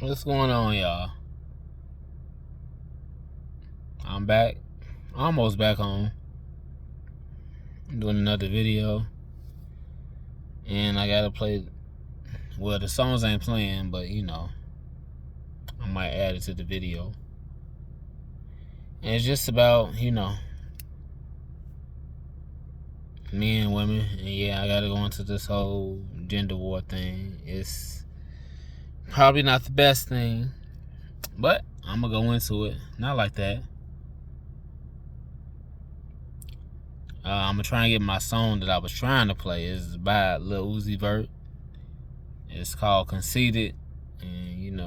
What's going on, y'all? I'm back. Almost back home. I'm doing another video. And I gotta play. Well, the songs ain't playing, but I might add it to the video. And it's just about, men and women. And yeah, I gotta go into this whole gender war thing. It's probably not the best thing, but I'm gonna go into it. Not like that. I'm gonna try and get my song that I was trying to play. It's by Lil Uzi Vert. It's called Conceited. And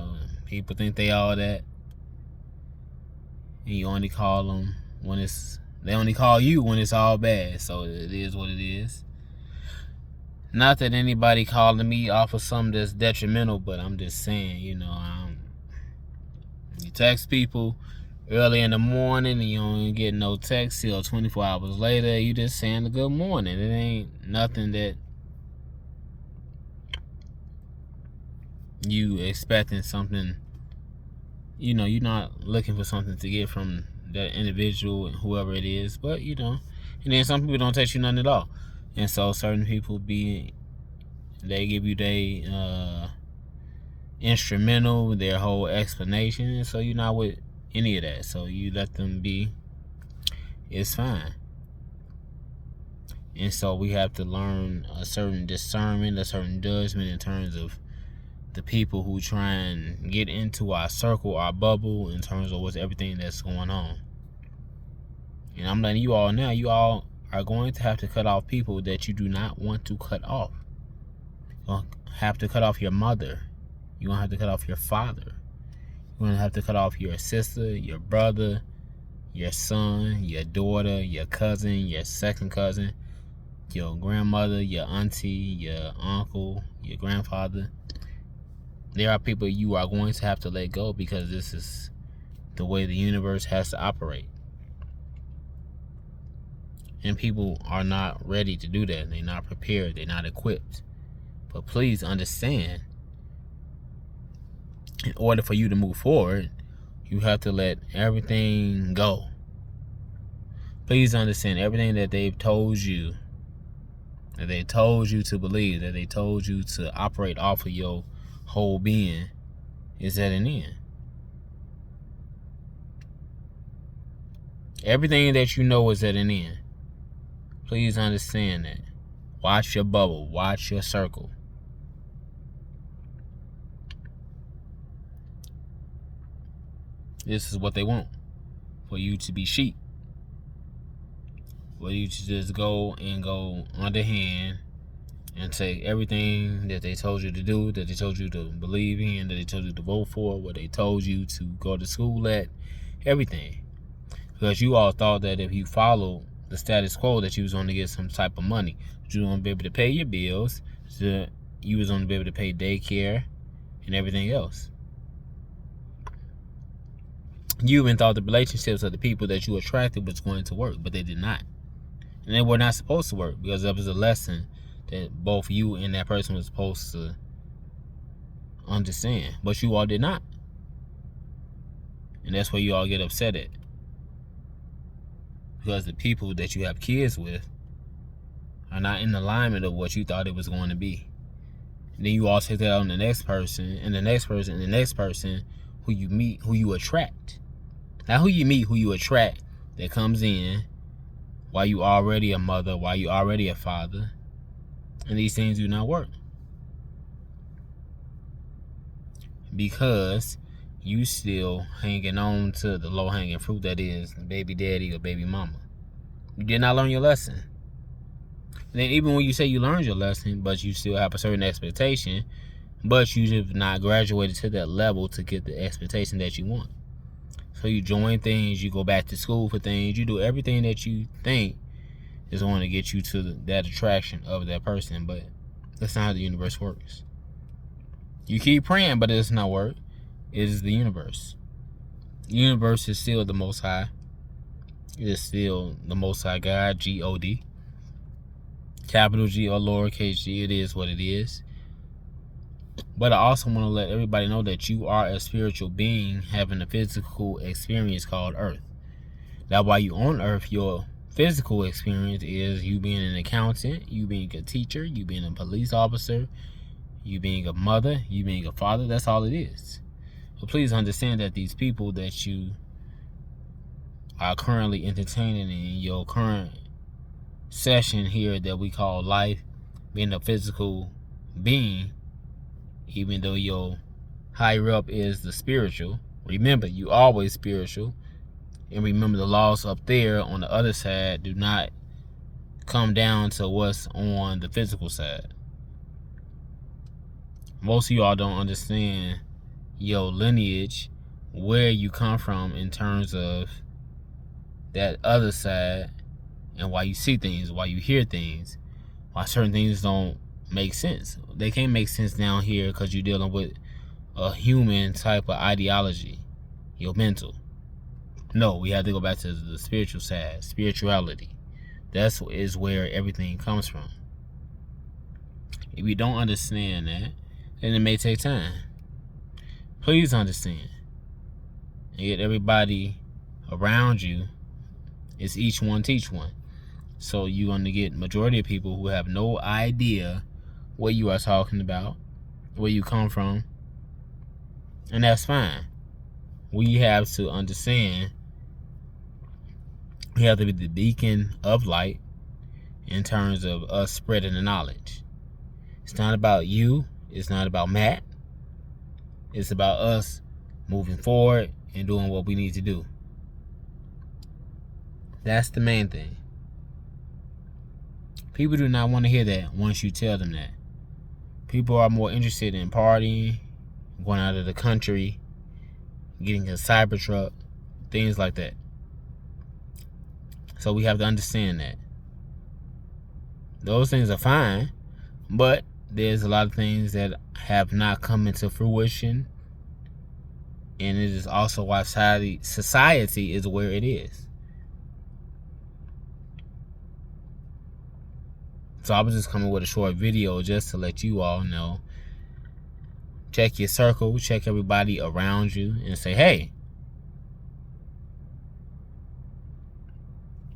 people think they all that. And you only call them when they only call you when it's all bad. So it is what it is. Not that anybody calling me off of something that's detrimental, but I'm just saying, you text people early in the morning and you don't get no text till 24 hours later. You just saying a good morning. It ain't nothing that you expecting something. You're not looking for something to get from that individual, whoever it is. But and then some people don't text you nothing at all. And so certain people they give you their instrumental, their whole explanation, and so you're not with any of that. So you let them be. It's fine. And so we have to learn a certain discernment, a certain judgment in terms of the people who try and get into our circle, our bubble, in terms of what's everything that's going on. And I'm letting you all know, you all are going to have to cut off people that you do not want to cut off. You're going to have to cut off your mother. You're going to have to cut off your father. You're going to have to cut off your sister, your brother, your son, your daughter, your cousin, your second cousin, your grandmother, your auntie, your uncle, your grandfather. There are people you are going to have to let go because this is the way the universe has to operate. And people are not ready to do that. They're not prepared. They're not equipped. But please understand, in order for you to move forward, you have to let everything go. Please understand, everything that they've told you, that they told you to believe, that they told you to operate off of your whole being, is at an end. Everything that you know is at an end. Please understand that. Watch your bubble. Watch your circle. This is what they want. For you to be sheep. For you to just go underhand and take everything that they told you to do, that they told you to believe in, that they told you to vote for, what they told you to go to school at, everything. Because you all thought that if you followed the status quo that you was going to get some type of money. You was going to be able to pay your bills, so you was going to be able to pay daycare and everything else. You even thought the relationships of the people that you attracted was going to work, but they did not. And they were not supposed to work because that was a lesson that both you and that person was supposed to understand. But you all did not. And that's where you all get upset at. Because the people that you have kids with are not in alignment of what you thought it was going to be. And then you all take that on the next person, and the next person, and the next person who you meet, who you attract. Now who you meet, who you attract, that comes in while you already a mother, while you already a father. And these things do not work. Because you still hanging on to the low-hanging fruit that is baby daddy or baby mama. You did not learn your lesson. And then even when you say you learned your lesson, but you still have a certain expectation, but you have not graduated to that level to get the expectation that you want. So you join things, you go back to school for things, you do everything that you think is going to get you to that attraction of that person, but that's not how the universe works. You keep praying, but it does not work. It is the universe. The universe is still the Most High. It is still the Most High God, G-O-D. Capital G or lowercase g, it is what it is. But I also want to let everybody know that you are a spiritual being having a physical experience called Earth. Now, while you on Earth, your physical experience is you being an accountant, you being a teacher, you being a police officer, you being a mother, you being a father. That's all it is. But please understand that these people that you are currently entertaining in your current session here that we call life, being a physical being, even though your higher up is the spiritual, remember, you always spiritual. And remember, the laws up there on the other side do not come down to what's on the physical side. Most of y'all don't understand your lineage, where you come from in terms of that other side, and why you see things, why you hear things, why certain things don't make sense. They can't make sense down here because you're dealing with a human type of ideology, your mental. No, we have to go back to the spiritual side, spirituality. That is where everything comes from. If you don't understand that, then it may take time. Please understand. And get everybody around you. It's each one teach one. So you're going to get majority of people who have no idea what you are talking about, where you come from. And that's fine. We have to understand. We have to be the beacon of light in terms of us spreading the knowledge. It's not about you. It's not about Matt. It's about us moving forward and doing what we need to do. That's the main thing. People do not want to hear that once you tell them that. People are more interested in partying, going out of the country, getting a Cybertruck, things like that. So we have to understand that. Those things are fine, but there's a lot of things that have not come into fruition. And it is also why society is where it is. So I was just coming with a short video just to let you all know. Check your circle, check everybody around you, and say, hey,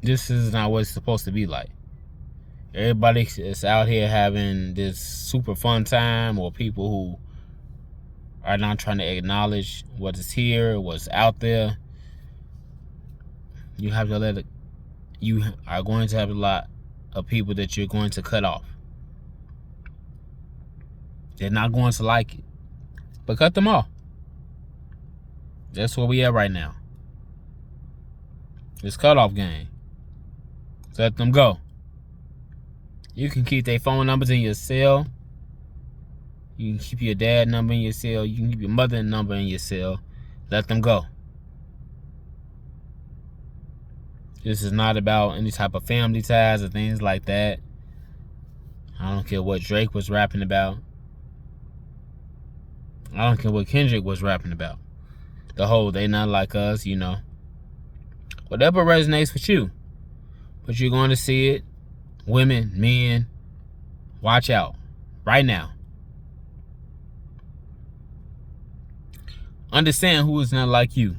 this is not what it's supposed to be like. Everybody is out here having this super fun time, or people who are not trying to acknowledge what is here, what's out there. You have to let it. You are going to have a lot of people that you're going to cut off. They're not going to like it, but cut them off. That's where we at right now. It's cutoff game. Let them go. You can keep their phone numbers in your cell. You can keep your dad number in your cell. You can keep your mother number in your cell. Let them go. This is not about any type of family ties or things like that. I don't care what Drake was rapping about. I don't care what Kendrick was rapping about. The whole they not like us, you know. Whatever resonates with you. But you're going to see it. Women, men, watch out. Right now. Understand who is not like you.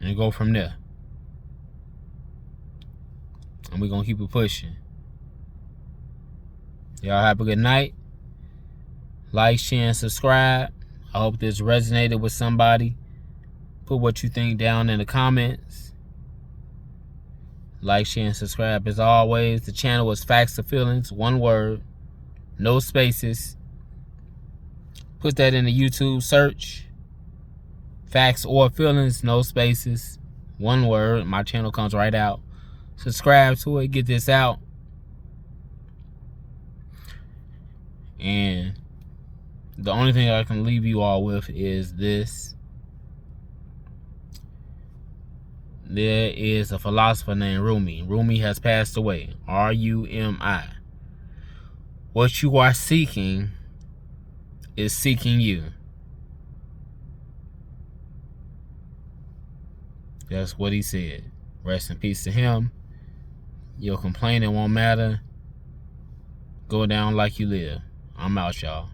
And go from there. And we're going to keep it pushing. Y'all have a good night. Like, share, and subscribe. I hope this resonated with somebody. Put what you think down in the comments. Like, share, and subscribe. As always, the channel is Facts or Feelings. One word. No spaces. Put that in the YouTube search. Facts or Feelings. No spaces. One word. My channel comes right out. Subscribe to it. Get this out. And the only thing I can leave you all with is this. There is a philosopher named Rumi. Rumi has passed away. R-U-M-I. What you are seeking is seeking you. That's what he said. Rest in peace to him. Your complaining won't matter. Go down like you live. I'm out, y'all.